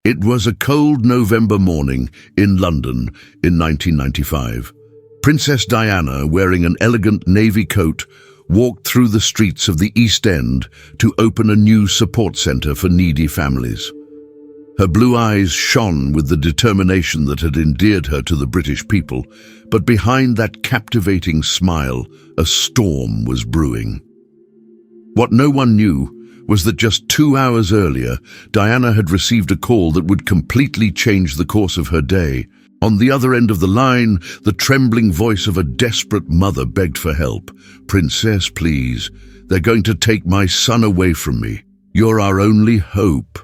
It was a cold November morning in London in 1995. Princess Diana, wearing an elegant navy coat, walked through the streets of the East End to open a new support centre for needy families. Her blue eyes shone with the determination that had endeared her to the British people, but behind that captivating smile, a storm was brewing. What no one knew was that just 2 hours earlier, Diana had received a call that would completely change the course of her day. On the other end of the line, the trembling voice of a desperate mother begged for help. "Princess, please, they're going to take my son away from me. You're our only hope."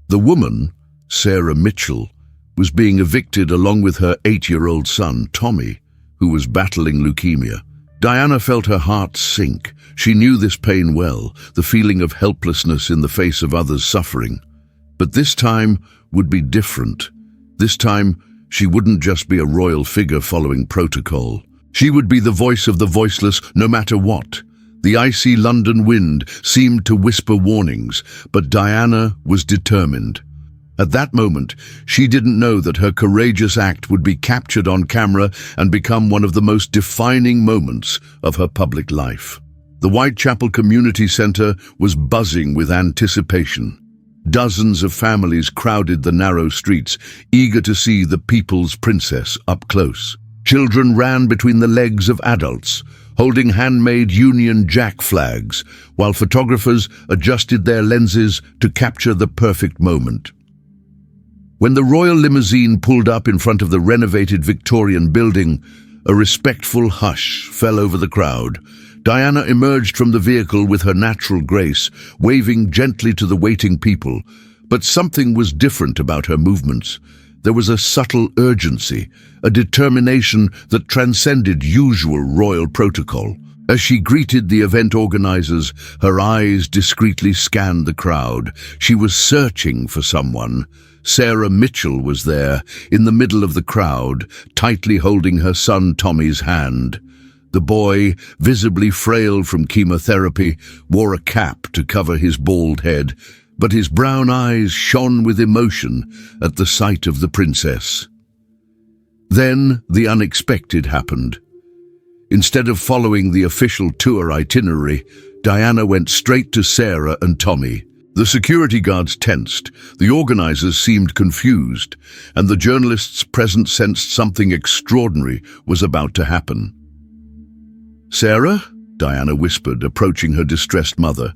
The woman, Sarah Mitchell, was being evicted along with her 8-year-old son, Tommy, who was battling leukemia. Diana felt her heart sink. She knew this pain well, the feeling of helplessness in the face of others' suffering. But this time would be different. This time, she wouldn't just be a royal figure following protocol. She would be the voice of the voiceless, no matter what. The icy London wind seemed to whisper warnings, but Diana was determined. At that moment, she didn't know that her courageous act would be captured on camera and become one of the most defining moments of her public life. The Whitechapel Community Centre was buzzing with anticipation. Dozens of families crowded the narrow streets, eager to see the people's princess up close. Children ran between the legs of adults, holding handmade Union Jack flags, while photographers adjusted their lenses to capture the perfect moment. When the royal limousine pulled up in front of the renovated Victorian building, a respectful hush fell over the crowd. Diana emerged from the vehicle with her natural grace, waving gently to the waiting people. But something was different about her movements. There was a subtle urgency, a determination that transcended usual royal protocol. As she greeted the event organizers, her eyes discreetly scanned the crowd. She was searching for someone. Sarah Mitchell was there, in the middle of the crowd, tightly holding her son Tommy's hand. The boy, visibly frail from chemotherapy, wore a cap to cover his bald head, but his brown eyes shone with emotion at the sight of the princess. Then the unexpected happened. Instead of following the official tour itinerary, Diana went straight to Sarah and Tommy. The security guards tensed, the organizers seemed confused, and the journalists present sensed something extraordinary was about to happen. "Sarah?" Diana whispered, approaching her distressed mother.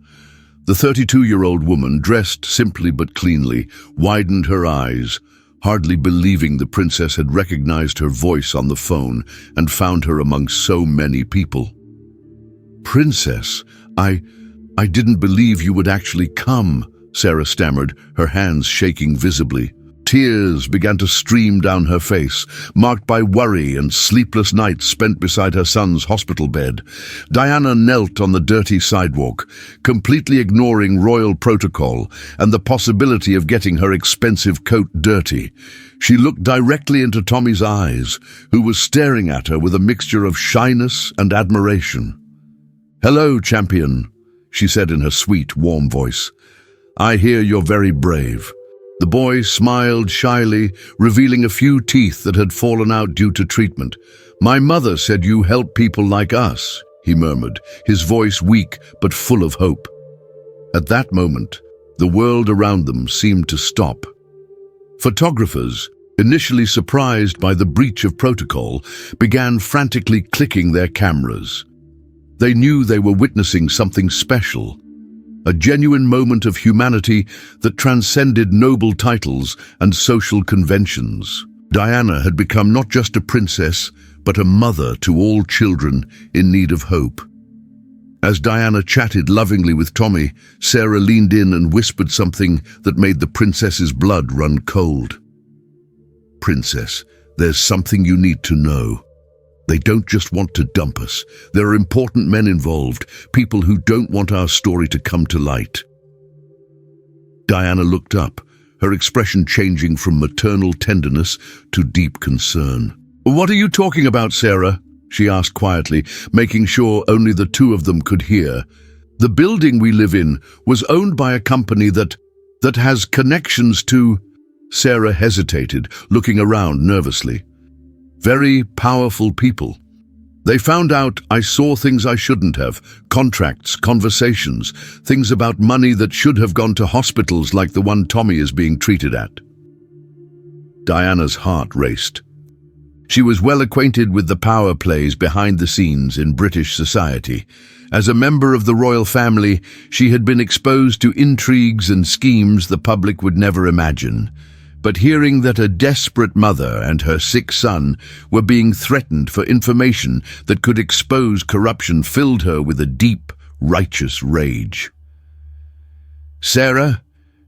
The 32-year-old woman, dressed simply but cleanly, widened her eyes, hardly believing the princess had recognized her voice on the phone and found her among so many people. "Princess, I didn't believe you would actually come," Sarah stammered, her hands shaking visibly. Tears began to stream down her face, marked by worry and sleepless nights spent beside her son's hospital bed. Diana knelt on the dirty sidewalk, completely ignoring royal protocol and the possibility of getting her expensive coat dirty. She looked directly into Tommy's eyes, who was staring at her with a mixture of shyness and admiration. "Hello, champion," she said in her sweet, warm voice. "I hear you're very brave." The boy smiled shyly, revealing a few teeth that had fallen out due to treatment. "My mother said you help people like us," he murmured, his voice weak but full of hope. At that moment, the world around them seemed to stop. Photographers, initially surprised by the breach of protocol, began frantically clicking their cameras. They knew they were witnessing something special. A genuine moment of humanity that transcended noble titles and social conventions. Diana had become not just a princess, but a mother to all children in need of hope. As Diana chatted lovingly with Tommy, Sarah leaned in and whispered something that made the princess's blood run cold. "Princess, there's something you need to know. They don't just want to dump us. There are important men involved, people who don't want our story to come to light." Diana looked up, her expression changing from maternal tenderness to deep concern. "What are you talking about, Sarah?" she asked quietly, making sure only the two of them could hear. "The building we live in was owned by a company that has connections to..." Sarah hesitated, looking around nervously. Very powerful people. They found out I saw things I shouldn't have, contracts, conversations, things about money that should have gone to hospitals like the one Tommy is being treated at. Diana's heart raced. She was well acquainted with the power plays behind the scenes in British society. As a member of the royal family, she had been exposed to intrigues and schemes the public would never imagine. But hearing that a desperate mother and her sick son were being threatened for information that could expose corruption filled her with a deep, righteous rage. "Sarah,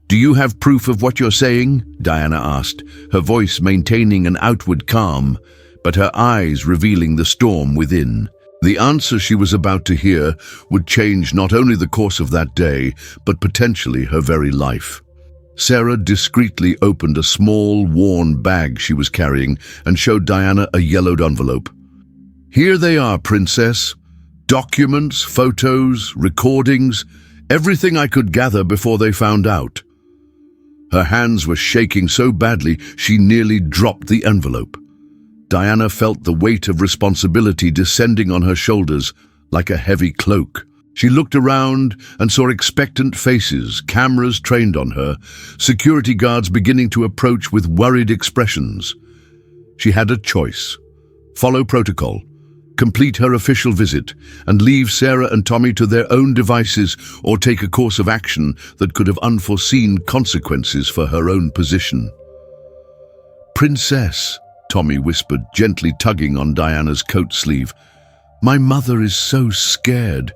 do you have proof of what you're saying?" Diana asked, her voice maintaining an outward calm, but her eyes revealing the storm within. The answer she was about to hear would change not only the course of that day, but potentially her very life. Sarah discreetly opened a small, worn bag she was carrying and showed Diana a yellowed envelope. "Here they are, Princess. Documents, photos, recordings, everything I could gather before they found out." Her hands were shaking so badly she nearly dropped the envelope. Diana felt the weight of responsibility descending on her shoulders like a heavy cloak. She looked around and saw expectant faces, cameras trained on her, security guards beginning to approach with worried expressions. She had a choice: follow protocol, complete her official visit, and leave Sarah and Tommy to their own devices, or take a course of action that could have unforeseen consequences for her own position. "Princess," Tommy whispered, gently tugging on Diana's coat sleeve, "my mother is so scared.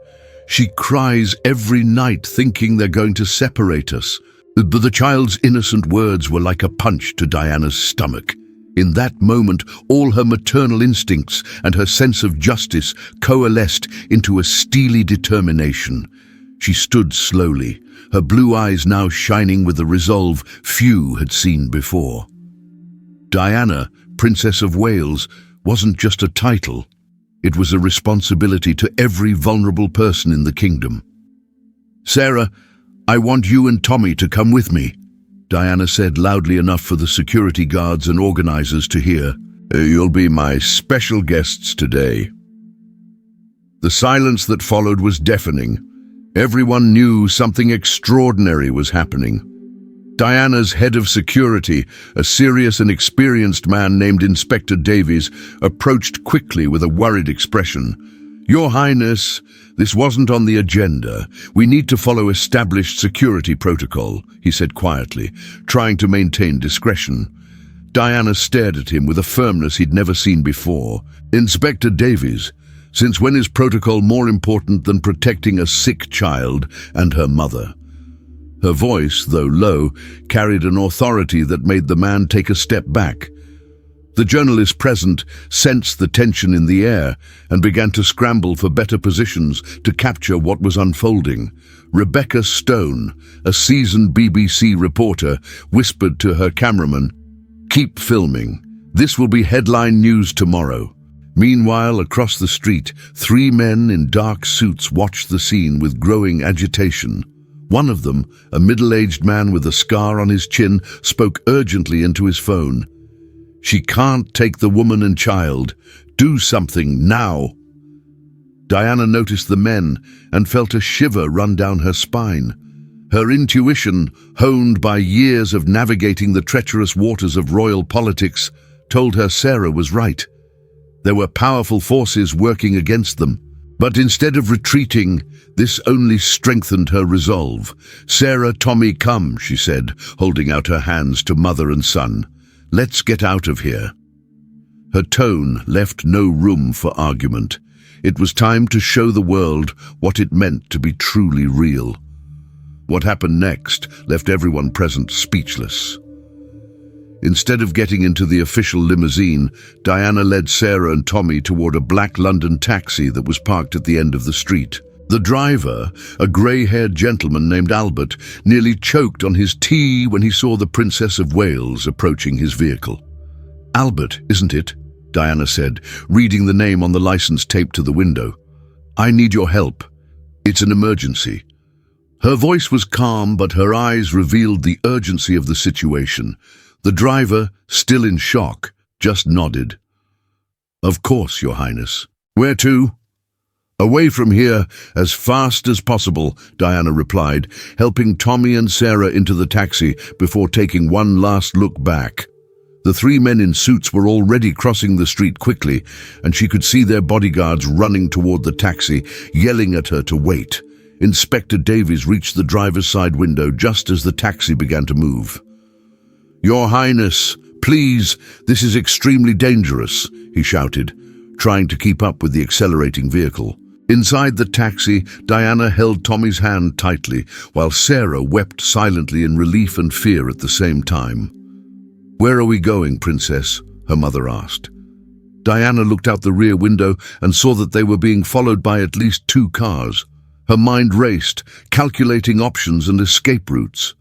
She cries every night thinking they're going to separate us." But the child's innocent words were like a punch to Diana's stomach. In that moment, all her maternal instincts and her sense of justice coalesced into a steely determination. She stood slowly, her blue eyes now shining with a resolve few had seen before. Diana, Princess of Wales, wasn't just a title. It was a responsibility to every vulnerable person in the kingdom. "Sarah, I want you and Tommy to come with me," Diana said loudly enough for the security guards and organizers to hear. "You'll be my special guests today." The silence that followed was deafening. Everyone knew something extraordinary was happening. Diana's head of security, a serious and experienced man named Inspector Davies, approached quickly with a worried expression. "Your Highness, this wasn't on the agenda. We need to follow established security protocol," he said quietly, trying to maintain discretion. Diana stared at him with a firmness he'd never seen before. "Inspector Davies, since when is protocol more important than protecting a sick child and her mother?" Her voice, though low, carried an authority that made the man take a step back. The journalists present sensed the tension in the air and began to scramble for better positions to capture what was unfolding. Rebecca Stone, a seasoned BBC reporter, whispered to her cameraman, "Keep filming. This will be headline news tomorrow." Meanwhile, across the street, 3 men in dark suits watched the scene with growing agitation. One of them, a middle-aged man with a scar on his chin, spoke urgently into his phone. "She can't take the woman and child. Do something now." Diana noticed the men and felt a shiver run down her spine. Her intuition, honed by years of navigating the treacherous waters of royal politics, told her Sarah was right. There were powerful forces working against them. But instead of retreating, this only strengthened her resolve. "Sarah, Tommy, come," she said, holding out her hands to mother and son. "Let's get out of here." Her tone left no room for argument. It was time to show the world what it meant to be truly real. What happened next left everyone present speechless. Instead of getting into the official limousine, Diana led Sarah and Tommy toward a black London taxi that was parked at the end of the street. The driver, a grey-haired gentleman named Albert, nearly choked on his tea when he saw the Princess of Wales approaching his vehicle. "Albert, isn't it?" Diana said, reading the name on the license taped to the window. "I need your help. It's an emergency." Her voice was calm, but her eyes revealed the urgency of the situation. The driver, still in shock, just nodded. "Of course, Your Highness." "Where to?" "Away from here, as fast as possible," Diana replied, helping Tommy and Sarah into the taxi before taking one last look back. The three men in suits were already crossing the street quickly, and she could see their bodyguards running toward the taxi, yelling at her to wait. Inspector Davies reached the driver's side window just as the taxi began to move. "Your Highness, please, this is extremely dangerous," he shouted, trying to keep up with the accelerating vehicle. Inside the taxi, Diana held Tommy's hand tightly, while Sarah wept silently in relief and fear at the same time. "Where are we going, Princess?" her mother asked. Diana looked out the rear window and saw that they were being followed by at least 2 cars. Her mind raced, calculating options and escape routes.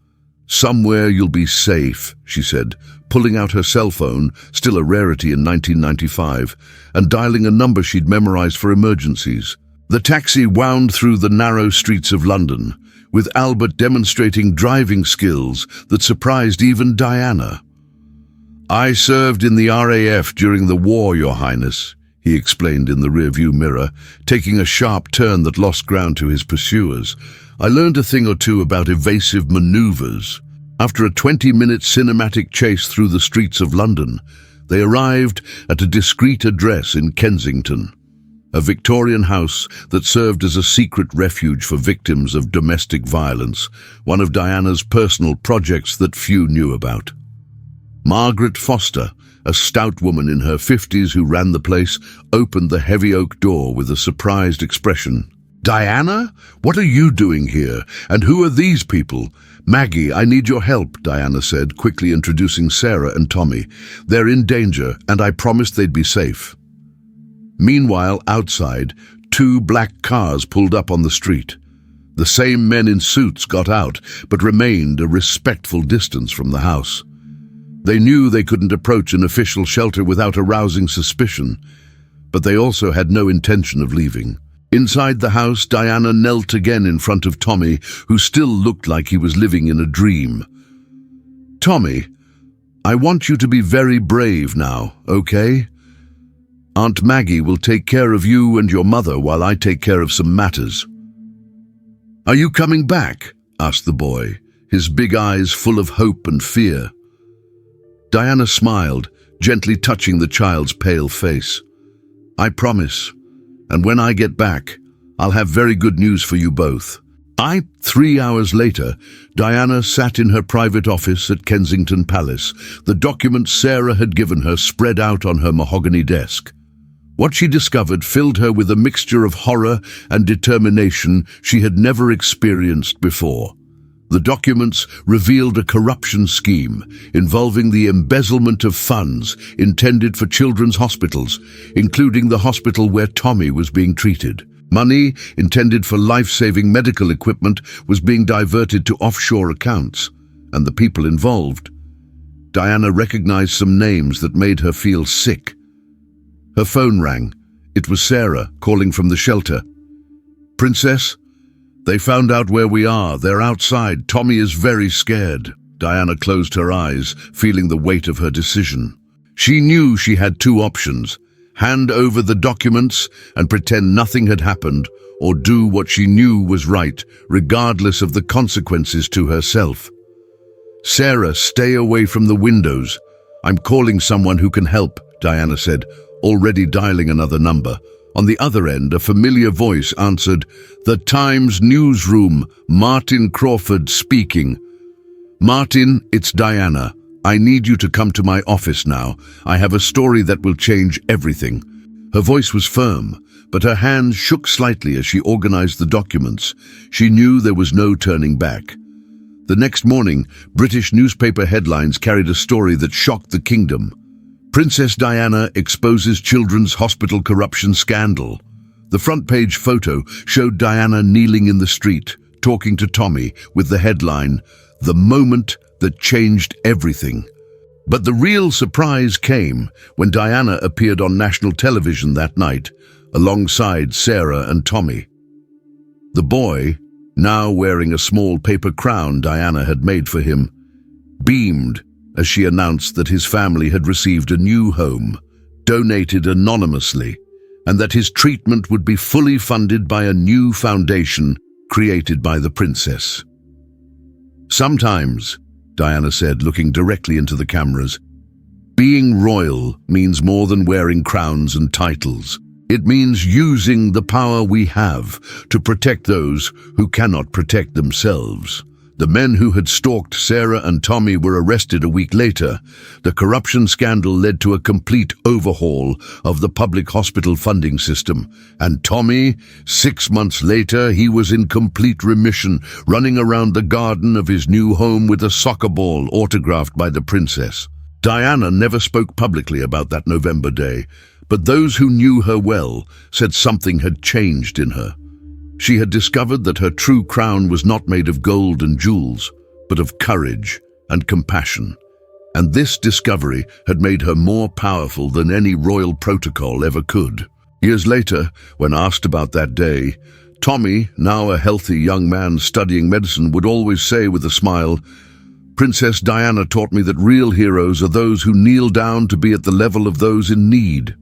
"Somewhere you'll be safe," she said, pulling out her cell phone, still a rarity in 1995, and dialing a number she'd memorized for emergencies. The taxi wound through the narrow streets of London, with Albert demonstrating driving skills that surprised even Diana. "I served in the RAF during the war, Your Highness," he explained in the rearview mirror, taking a sharp turn that lost ground to his pursuers. "I learned a thing or two about evasive maneuvers." After a 20-minute cinematic chase through the streets of London, they arrived at a discreet address in Kensington, a Victorian house that served as a secret refuge for victims of domestic violence, one of Diana's personal projects that few knew about. Margaret Foster, a stout woman in her 50s who ran the place, opened the heavy oak door with a surprised expression. "Diana? What are you doing here? And who are these people?" "Maggie, I need your help," Diana said, quickly introducing Sarah and Tommy. "They're in danger, and I promised they'd be safe." Meanwhile, outside, 2 black cars pulled up on the street. The same men in suits got out, but remained a respectful distance from the house. They knew they couldn't approach an official shelter without arousing suspicion, but they also had no intention of leaving. Inside the house, Diana knelt again in front of Tommy, who still looked like he was living in a dream. "Tommy, I want you to be very brave now, okay? Aunt Maggie will take care of you and your mother while I take care of some matters." "Are you coming back?" asked the boy, his big eyes full of hope and fear. Diana smiled, gently touching the child's pale face. "I promise. And when I get back, I'll have very good news for you both." 3 hours later, Diana sat in her private office at Kensington Palace, the documents Sarah had given her spread out on her mahogany desk. What she discovered filled her with a mixture of horror and determination she had never experienced before. The documents revealed a corruption scheme involving the embezzlement of funds intended for children's hospitals, including the hospital where Tommy was being treated. Money intended for life-saving medical equipment was being diverted to offshore accounts, and the people involved. Diana recognized some names that made her feel sick. Her phone rang. It was Sarah, calling from the shelter. "Princess? They found out where we are. They're outside. Tommy is very scared." Diana closed her eyes, feeling the weight of her decision. She knew she had 2 options: hand over the documents and pretend nothing had happened, or do what she knew was right, regardless of the consequences to herself. "Sarah, stay away from the windows. I'm calling someone who can help," Diana said, already dialing another number. On the other end, a familiar voice answered, "The Times newsroom, Martin Crawford speaking." "Martin, it's Diana. I need you to come to my office now. I have a story that will change everything." Her voice was firm, but her hands shook slightly as she organized the documents. She knew there was no turning back. The next morning, British newspaper headlines carried a story that shocked the kingdom. "Princess Diana exposes children's hospital corruption scandal." The front-page photo showed Diana kneeling in the street, talking to Tommy, with the headline, "The moment that changed everything." But the real surprise came when Diana appeared on national television that night, alongside Sarah and Tommy. The boy, now wearing a small paper crown Diana had made for him, beamed as she announced that his family had received a new home, donated anonymously, and that his treatment would be fully funded by a new foundation created by the princess. "Sometimes," Diana said, looking directly into the cameras, "being royal means more than wearing crowns and titles. It means using the power we have to protect those who cannot protect themselves." The men who had stalked Sarah and Tommy were arrested a week later. The corruption scandal led to a complete overhaul of the public hospital funding system. And Tommy, 6 months later, he was in complete remission, running around the garden of his new home with a soccer ball autographed by the princess. Diana never spoke publicly about that November day, but those who knew her well said something had changed in her. She had discovered that her true crown was not made of gold and jewels, but of courage and compassion. And this discovery had made her more powerful than any royal protocol ever could. Years later, when asked about that day, Tommy, now a healthy young man studying medicine, would always say with a smile, "Princess Diana taught me that real heroes are those who kneel down to be at the level of those in need."